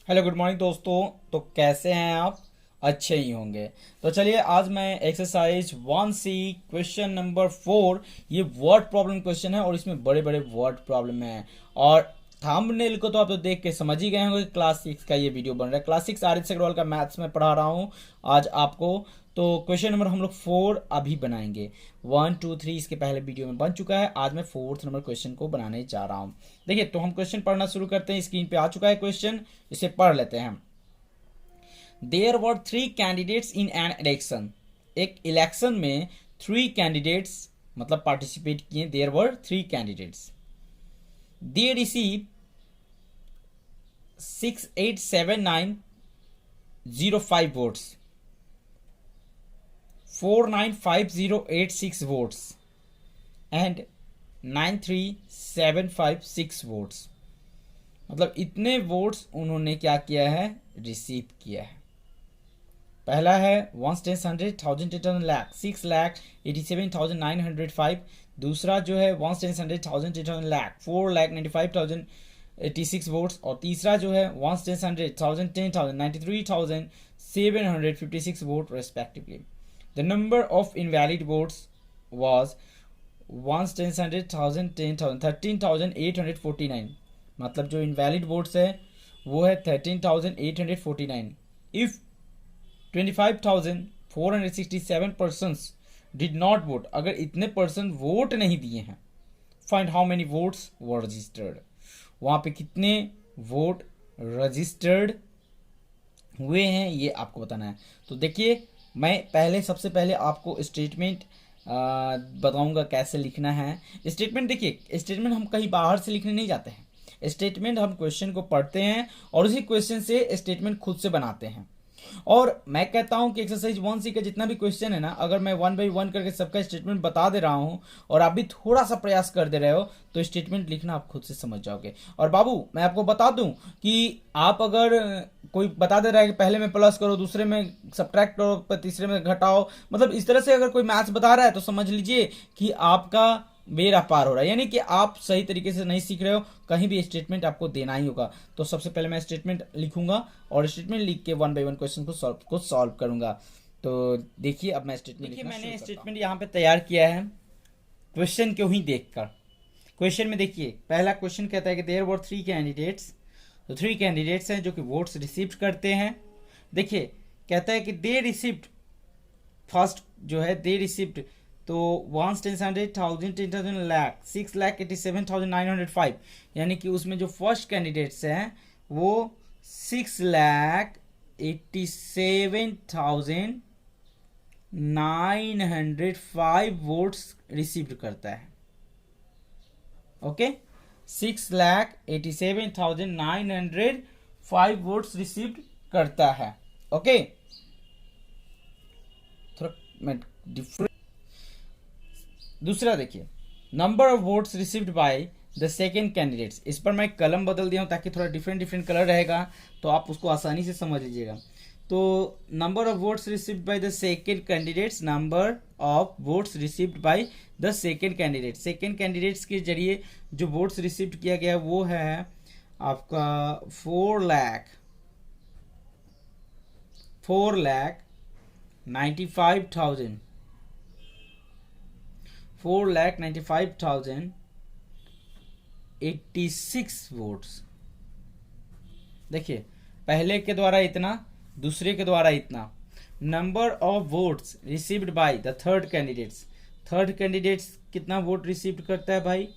Hello good morning दोस्तों। तो कैसे हैं आप? अच्छे ही होंगे। तो चलिए आज मैं एक्सरसाइज 1C क्वेश्चन नंबर 4, ये वर्ड प्रॉब्लम क्वेश्चन है और इसमें बड़े बड़े वर्ड प्रॉब्लम हैं। और थंबनेल को तो आप तो देख के समझ ही गए होंगे, क्लास 6 का ये वीडियो बन रहा है। क्लास 6 आर एच अग्रवाल का मैथ्स में पढ़ा रहा हूँ आज आपको। तो क्वेश्चन नंबर हम लोग 4 अभी बनाएंगे। 1 2 3 इसके पहले वीडियो में बन चुका है। आज मैं 4th नंबर क्वेश्चन को बनाने जा रहा हूँ। देखिए, तो हम क्वेश्चन पढ़ना शुरू करते हैं। स्क्रीन पे आ चुका है क्वेश्चन, इसे पढ़ लेते हैं। There were 3 candidates in an election. एक इलेक्शन में 3 कैंडिडेट्स मतलब पार्टिसिपेट किए। There were 3 candidates. They receive 687905 votes, 495086 votes and 93756 votes। मतलब इतने वोट्स उन्होंने क्या किया है, रिसीव किया है। पहला है 1/10,100,000 लाख 6,87,905। दूसरा जो है 1/10,100,000 लाख 4,95,086 वोट्स। और तीसरा जो है 1/10,100,000 93,756 vote respectively. The number of invalid votes was 1/10,100,000 13,849। मतलब जो इनवैलिड वोट्स है वो है 13,849। If 25,467 persons did not vote, अगर इतने पर्सन वोट नहीं दिए हैं, find how many votes were registered, वहां पे कितने वोट रजिस्टर्ड हुए हैं ये आपको बताना है। तो देखिए, मैं सबसे पहले आपको स्टेटमेंट बताऊंगा कैसे लिखना है। स्टेटमेंट देखिए, स्टेटमेंट हम कहीं बाहर से लिखने नहीं जाते हैं। स्टेटमेंट हम क्वेश्चन को पढ़ते हैं और उसी क्वेश्चन से स्टेटमेंट खुद से बनाते हैं। और मैं कहता हूं कि एक्सरसाइज 1C का जितना भी क्वेश्चन है ना, अगर मैं 1 बाई 1 करके सबका स्टेटमेंट बता दे रहा हूं और आप भी थोड़ा सा प्रयास कर दे रहे हो तो स्टेटमेंट लिखना आप खुद से समझ जाओगे। और बाबू मैं आपको बता दूं कि आप अगर कोई बता दे रहा है कि पहले में प्लस करो, दूसरे में सब्ट्रैक्ट करो, तीसरे में घटाओ, मतलब इस तरह से अगर कोई मैथ्स बता रहा है तो समझ लीजिए कि आपका बेड़ा पार हो रहा है, यानी कि आप सही तरीके से नहीं सीख रहे हो। कहीं भी स्टेटमेंट आपको देना ही होगा। तो सबसे पहले मैं स्टेटमेंट लिखूंगा और स्टेटमेंट लिख के 1 बाई 1 क्वेश्चन को सॉल्व करूंगा। तो देखिए, अब मैं स्टेटमेंट देखिए मैंने स्टेटमेंट यहाँ पे तैयार किया है क्वेश्चन को ही देखकर। क्वेश्चन में देखिए, पहला क्वेश्चन कहता है कि देयर वर 3 कैंडिडेट्स। तो 3 कैंडिडेट्स हैं जो कि वोट्स रिसीव करते हैं। देखिए, कहता है कि दे रिसीव्ड, फर्स्ट जो है दे रिसीव्ड, तो 1/10,100,000 10,000 लाख 6,87,905, यानी कि उसमें जो फर्स्ट कैंडिडेट्स हैं वो 6,87,905 वोट्स रिसीव्ड करता है। ओके, 6,87,905 वोट्स रिसीव्ड करता है। ओके, थोड़ा मैं डिफरेंट। दूसरा देखिए, number of votes received by the second candidates. इस पर मैं कलम बदल दिया हूँ ताकि थोड़ा डिफरेंट डिफरेंट कलर रहेगा, तो आप उसको आसानी से समझ लीजिएगा। तो number of votes received by the second candidates, number of votes received by the second candidate. Second candidates के जरिए जो वोट्स रिसीव्ड किया गया वो है आपका 4,95,000 4,95,086 वोट्स। देखिए, पहले के द्वारा इतना, दूसरे के द्वारा इतना। Number of votes received by the third candidates, third candidates कितना वोट रिसीव्ड करता है भाई?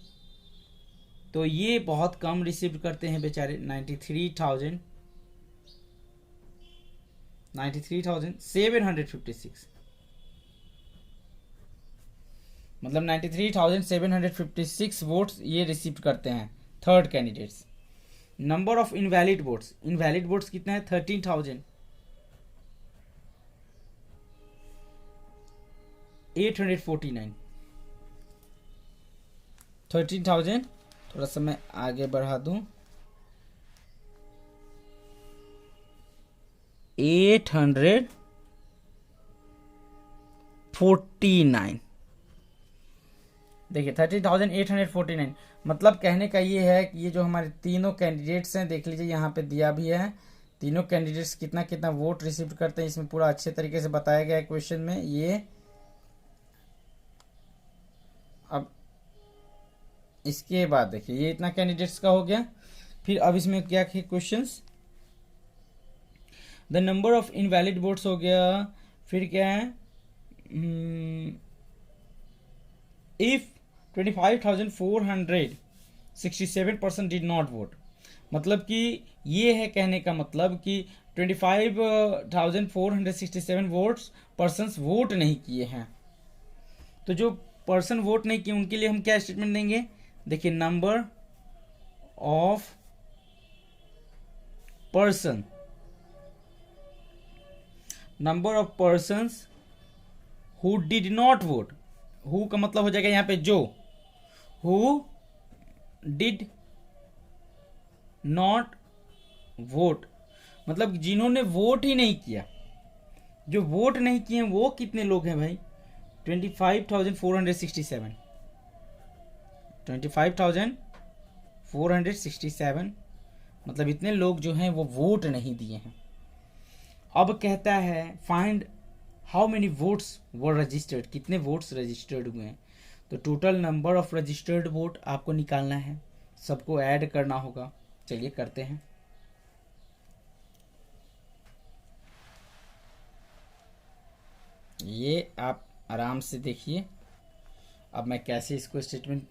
तो ये बहुत कम रिसीव्ड करते हैं बेचारे, 93,756। मतलब 93,756 वोट्स ये रिसीव करते हैं third candidates. Number of invalid votes, invalid votes कितना है? 13,849। 13,000, थोड़ा सा मैं आगे बढ़ा दूं, 849। देखिए 13,849, मतलब कहने का ये है कि ये जो हमारे तीनों कैंडिडेट्स हैं, देख लीजिए यहाँ पे दिया भी है तीनों कैंडिडेट्स कितना कितना वोट रिसीव करते हैं इसमें पूरा अच्छे तरीके से बताया गया है क्वेश्चन में। ये अब इसके बाद देखिए ये इतना कैंडिडेट्स का हो गया। फिर अब इसमें क्या है questions, the number of invalid votes हो गया। फिर क्या है, इफ 25,467 डिड नॉट वोट, मतलब कि ये है कहने का मतलब कि 25,467 वोट्स पर्सन्स वोट नहीं किए हैं। तो जो पर्सन वोट नहीं किए उनके लिए हम क्या स्टेटमेंट देंगे, देखिए number of person, number of persons who did not vote, who का मतलब हो जाएगा यहाँ पे जो, हु डिड नॉट वोट मतलब जिन्होंने वोट ही नहीं किया। जो वोट नहीं किए हैं वो कितने लोग हैं भाई, 25,467, 25,467 मतलब इतने लोग जो हैं वो वोट नहीं दिए हैं। अब कहता है find how many votes were registered, कितने वोट्स रजिस्टर्ड हुए हैं। तो total number of registered vote आपको निकालना है, सबको ऐड करना होगा। चलिए करते हैं। ये आप आराम से देखिए। अब मैं कैसे इसको स्टेटमेंट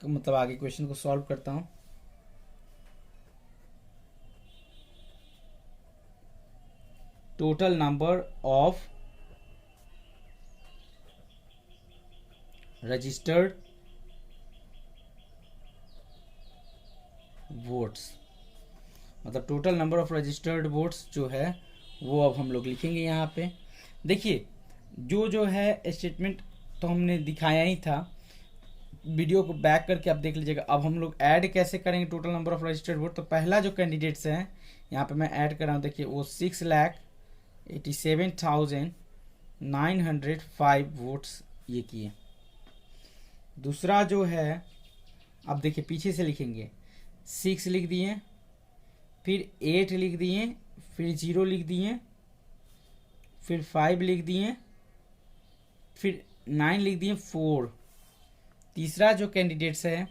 मतलब आगे क्वेश्चन को सॉल्व करता हूँ। Total number of registered votes, मतलब total number of registered votes जो है वो अब हम लोग लिखेंगे यहाँ पे। देखिए जो है स्टेटमेंट तो हमने दिखाया ही था, वीडियो को बैक करके आप देख लीजिएगा। अब हम लोग ऐड कैसे करेंगे total number of registered vote. तो पहला जो कैंडिडेट्स हैं यहाँ पे मैं ऐड कर रहा हूँ, देखिए वो 6,87,905 वोट्स ये किए। दूसरा जो है, अब देखिए पीछे से लिखेंगे, 6 लिख दिए, फिर 8 लिख दिए, फिर 0 लिख दिए, फिर 5 लिख दिए, फिर 9 लिख दिए, 4। तीसरा जो कैंडिडेट्स है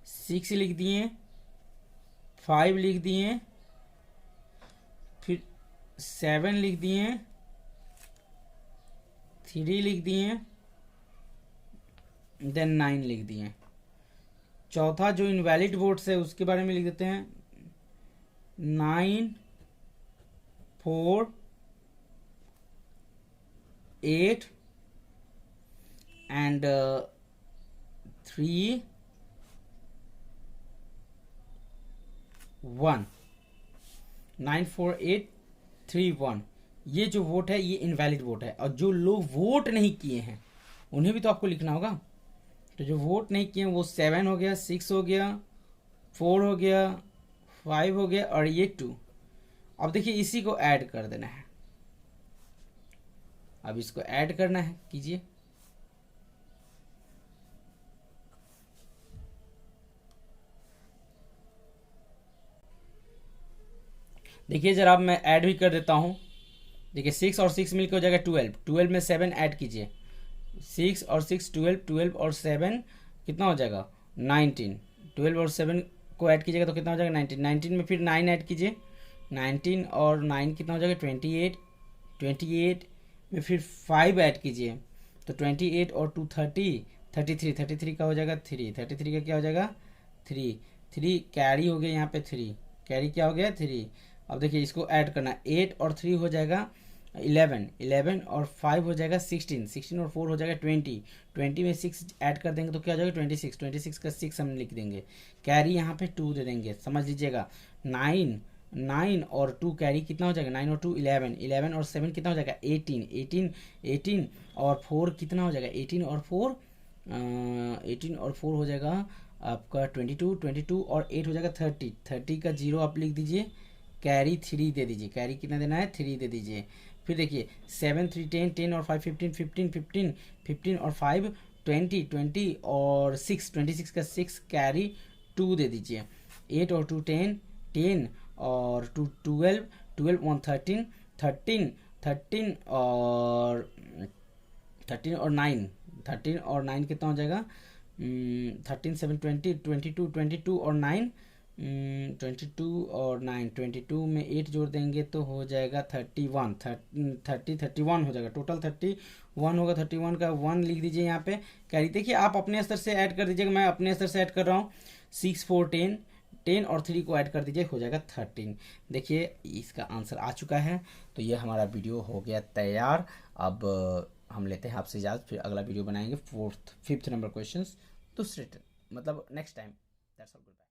6 लिख दिए, 5 लिख दिए, फिर 7 लिख दिए, 3 लिख दिए, देन 9 लिख दिए। चौथा जो इनवैलिड वोट्स है उसके बारे में लिख देते हैं, 9, 4, 8 एंड 3, 1, 9, 4, 8, 3, 1। ये जो वोट है ये इनवैलिड वोट है। और जो लोग वोट नहीं किए हैं उन्हें भी तो आपको लिखना होगा। तो जो वोट नहीं किए वो 7 हो गया, 6 हो गया, 4 हो गया, 5 हो गया और ये 2। अब देखिए इसी को ऐड कर देना है। अब इसको ऐड करना है, कीजिए। देखिए जरा अब मैं ऐड भी कर देता हूँ। देखिए 6 और 6 मिलकर हो जाएगा 12, 12 में 7 ऐड कीजिए, 6 और 6 12, 12 और 7 कितना हो जाएगा 19, 12 और 7 को ऐड कीजिएगा तो कितना हो जाएगा 19, 19 में फिर 9 ऐड कीजिए, 19 और 9 कितना हो जाएगा 28, 28 में फिर 5 ऐड कीजिए तो 28 और 2 30, 33, 33 का हो जाएगा 3, 33 का क्या हो जाएगा 3, 3 कैरी हो गया यहाँ पे 3, कैरी क्या हो गया 3। अब देखिए इसको ऐड करना, 8 और 3 हो जाएगा 11, 11 और 5 हो जाएगा 16, 16 और 4 हो जाएगा 20, 20 में 6 ऐड कर देंगे तो क्या हो जाएगा 26, 26 का 6 हम लिख देंगे, कैरी यहाँ पे 2 दे देंगे, समझ लीजिएगा। 9, 9 और 2 कैरी कितना हो जाएगा 9 और 2 11, 11 और 7 कितना हो जाएगा 18, 18, 18 और 4 कितना हो जाएगा 18 और 4 18 और 4 हो जाएगा आपका 22, 22 और 8 हो जाएगा 30, 30 का 0 आप लिख दीजिए, कैरी 3 दे दीजिए, कैरी कितना देना है 3 दे दीजिए। फिर देखिए 7, 3 10, 10 और 5 15, 15, 15, 15 और 5 20, 20 और 6 26 का 6 कैरी 2 दे दीजिए, 8 और 2 10, 10 और 2 12, 12 1 13, 13 13 और 13 और 9, 13 और 9 कितना हो जाएगा, 13 7 20, 22 22 और 9, 22 और 9, 22 में 8 जोड़ देंगे तो हो जाएगा 31, 31 हो जाएगा, टोटल 31 होगा। 31 का 1 लिख दीजिए यहाँ पे कैरी। देखिए आप अपने स्तर से ऐड कर दीजिएगा, मैं अपने स्तर से ऐड कर रहा हूँ। 6 4 10, 10 और 3 को ऐड कर दीजिए, हो जाएगा 13। देखिए इसका आंसर आ चुका है। तो ये हमारा वीडियो हो गया तैयार। अब हम लेते हैं आपसे इजाज़त, फिर अगला वीडियो बनाएंगे 4th 5th नंबर क्वेश्चंस दूसरे मतलब नेक्स्ट टाइम। That's all.